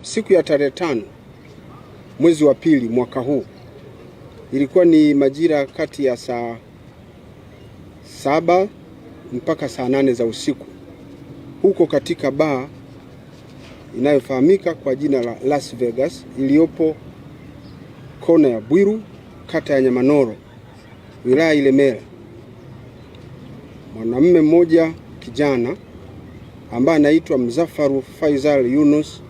siku ya tarehe 5 mwezi wa pili mwaka huu, ilikuwa ni majira kati ya saa 7 mpaka saa 8 za usiku, huko katika baa inayofahamika kwa jina la Las Vegas iliyopo kona ya Bwiru, kata ya Nyamanoro, wilaya Ilemela. Mwanamume mmoja kijana ambaye anaitwa Mzafaru Faisal Yunus,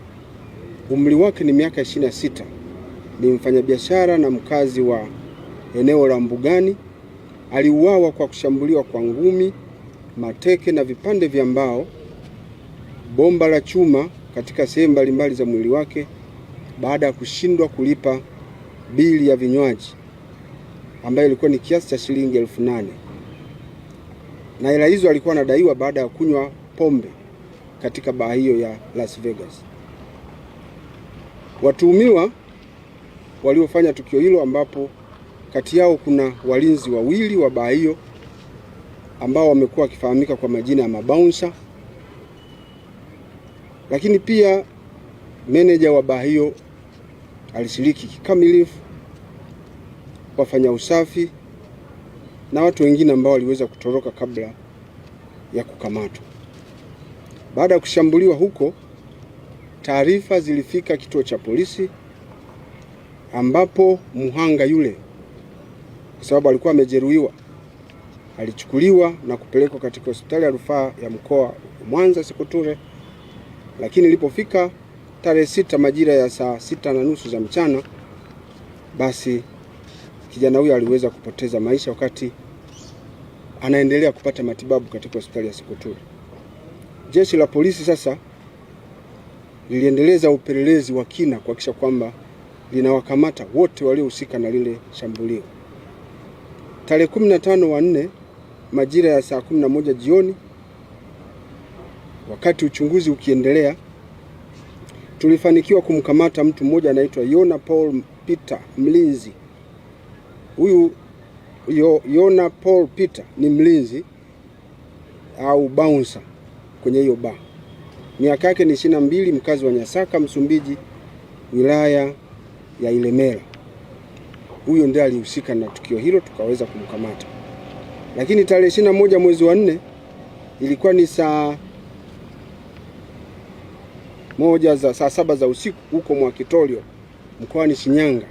umri wake ni miaka 26, ni mfanyabiashara na mkazi wa eneo la Mbugani, aliuawa kwa kushambuliwa kwa ngumi, mateke na vipande vya mbao, bomba la chuma katika sehemu mbalimbali za mwili wake baada ya kushindwa kulipa bili ya vinywaji ambayo ilikuwa ni kiasi cha shilingi 8,000. Na hela hizo alikuwa anadaiwa baada ya kunywa pombe katika baa hiyo ya Las Vegas. Watuhumiwa waliofanya tukio hilo, ambapo kati yao kuna walinzi wawili wa baa hiyo ambao wamekuwa wakifahamika kwa majina ya mabouncer, lakini pia meneja wa baa hiyo alishiriki kikamilifu, wafanya usafi na watu wengine ambao waliweza kutoroka kabla ya kukamatwa. Baada ya kushambuliwa huko, taarifa zilifika kituo cha polisi, ambapo mhanga yule, kwa sababu alikuwa amejeruhiwa, alichukuliwa na kupelekwa katika hospitali ya rufaa ya mkoa wa Mwanza Sekoture. Lakini ilipofika tarehe 6 majira ya saa 6:30 za mchana, basi kijana huyo aliweza kupoteza maisha wakati anaendelea kupata matibabu katika hospitali ya Sekoture. Jeshi la polisi sasa liliendeleza upelelezi wa kina kuhakikisha kwamba linawakamata wote waliohusika na lile shambulio. Tarehe 15/4 majira ya saa 11 jioni, wakati uchunguzi ukiendelea, tulifanikiwa kumkamata mtu mmoja anaitwa Yona Paul Peter, mlinzi. Huyu Yona Paul Peter ni mlinzi au bouncer kwenye hiyo bar. Miaka yake ni 22, mkazi wa Nyasaka, Msumbiji, wilaya ya Ilemela. Huyo ndiye alihusika na tukio hilo, tukaweza kumkamata. Lakini tarehe 21 mwezi wa 4 ilikuwa ni saa 7 za usiku, huko Mwakitolio mkoani Shinyanga,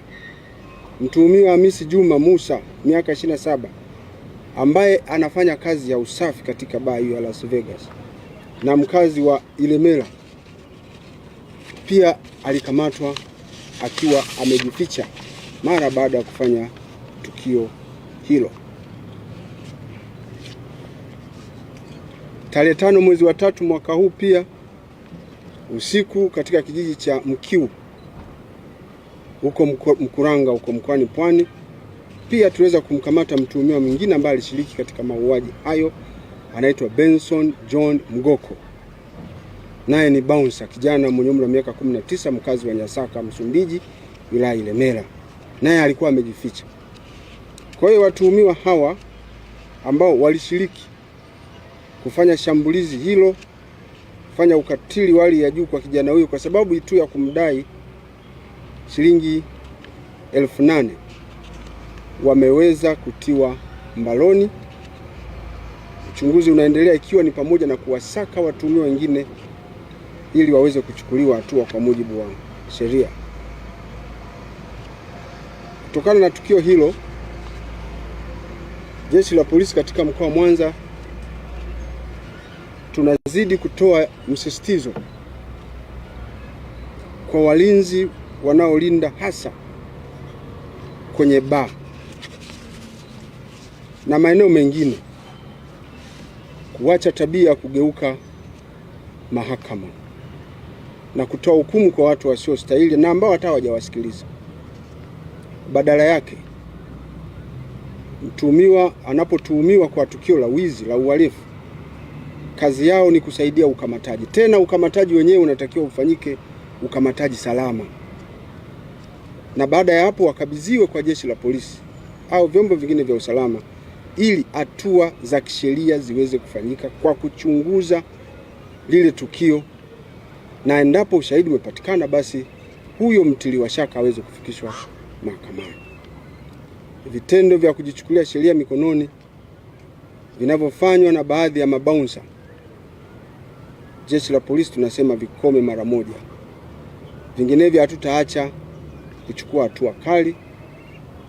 mtuhumiwa Hamisi Juma Musa, miaka 27, ambaye anafanya kazi ya usafi katika baa hiyo ya Las Vegas na mkazi wa Ilemela, pia alikamatwa akiwa amejificha mara baada ya kufanya tukio hilo. Tarehe 5 mwezi wa 3 mwaka huu pia usiku, katika kijiji cha Mkiu huko Mkuranga huko mkoani Pwani, pia tuweza kumkamata mtuhumiwa mwingine ambaye alishiriki katika mauaji hayo, anaitwa Benson John Mgoko, naye ni bouncer, kijana mwenye umri wa miaka 19, mkazi wa Nyasaka, Msumbiji, wilaya Ilemela, naye alikuwa amejificha. Kwa hiyo watuhumiwa hawa ambao walishiriki kufanya shambulizi hilo, kufanya ukatili wa hali ya juu kwa kijana huyo kwa sababu tu ya kumdai shilingi 8,000, wameweza kutiwa mbaloni. Uchunguzi unaendelea, ikiwa ni pamoja na kuwasaka watuhumiwa wengine ili waweze kuchukuliwa hatua kwa mujibu wa sheria. Kutokana na tukio hilo, jeshi la polisi katika mkoa wa Mwanza tunazidi kutoa msisitizo kwa walinzi wanaolinda hasa kwenye baa na maeneo mengine kuacha tabia ya kugeuka mahakama na kutoa hukumu kwa watu wasiostahili na ambao hata hawajawasikiliza. Badala yake, mtuhumiwa anapotuhumiwa kwa tukio la wizi, la uhalifu, kazi yao ni kusaidia ukamataji. Tena ukamataji wenyewe unatakiwa ufanyike ukamataji salama, na baada ya hapo wakabidhiwe kwa jeshi la polisi au vyombo vingine vya usalama ili hatua za kisheria ziweze kufanyika kwa kuchunguza lile tukio na endapo ushahidi umepatikana, basi huyo mtiliwa shaka aweze kufikishwa mahakamani. Vitendo vya kujichukulia sheria mikononi vinavyofanywa na baadhi ya mabaunsa, Jeshi la Polisi tunasema vikome mara moja. Vinginevyo hatutaacha kuchukua hatua kali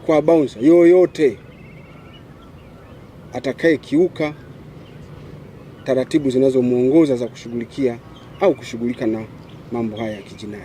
kwa baunsa yoyote atakaye kiuka taratibu zinazomuongoza za kushughulikia au kushughulika na mambo haya ya kijinai.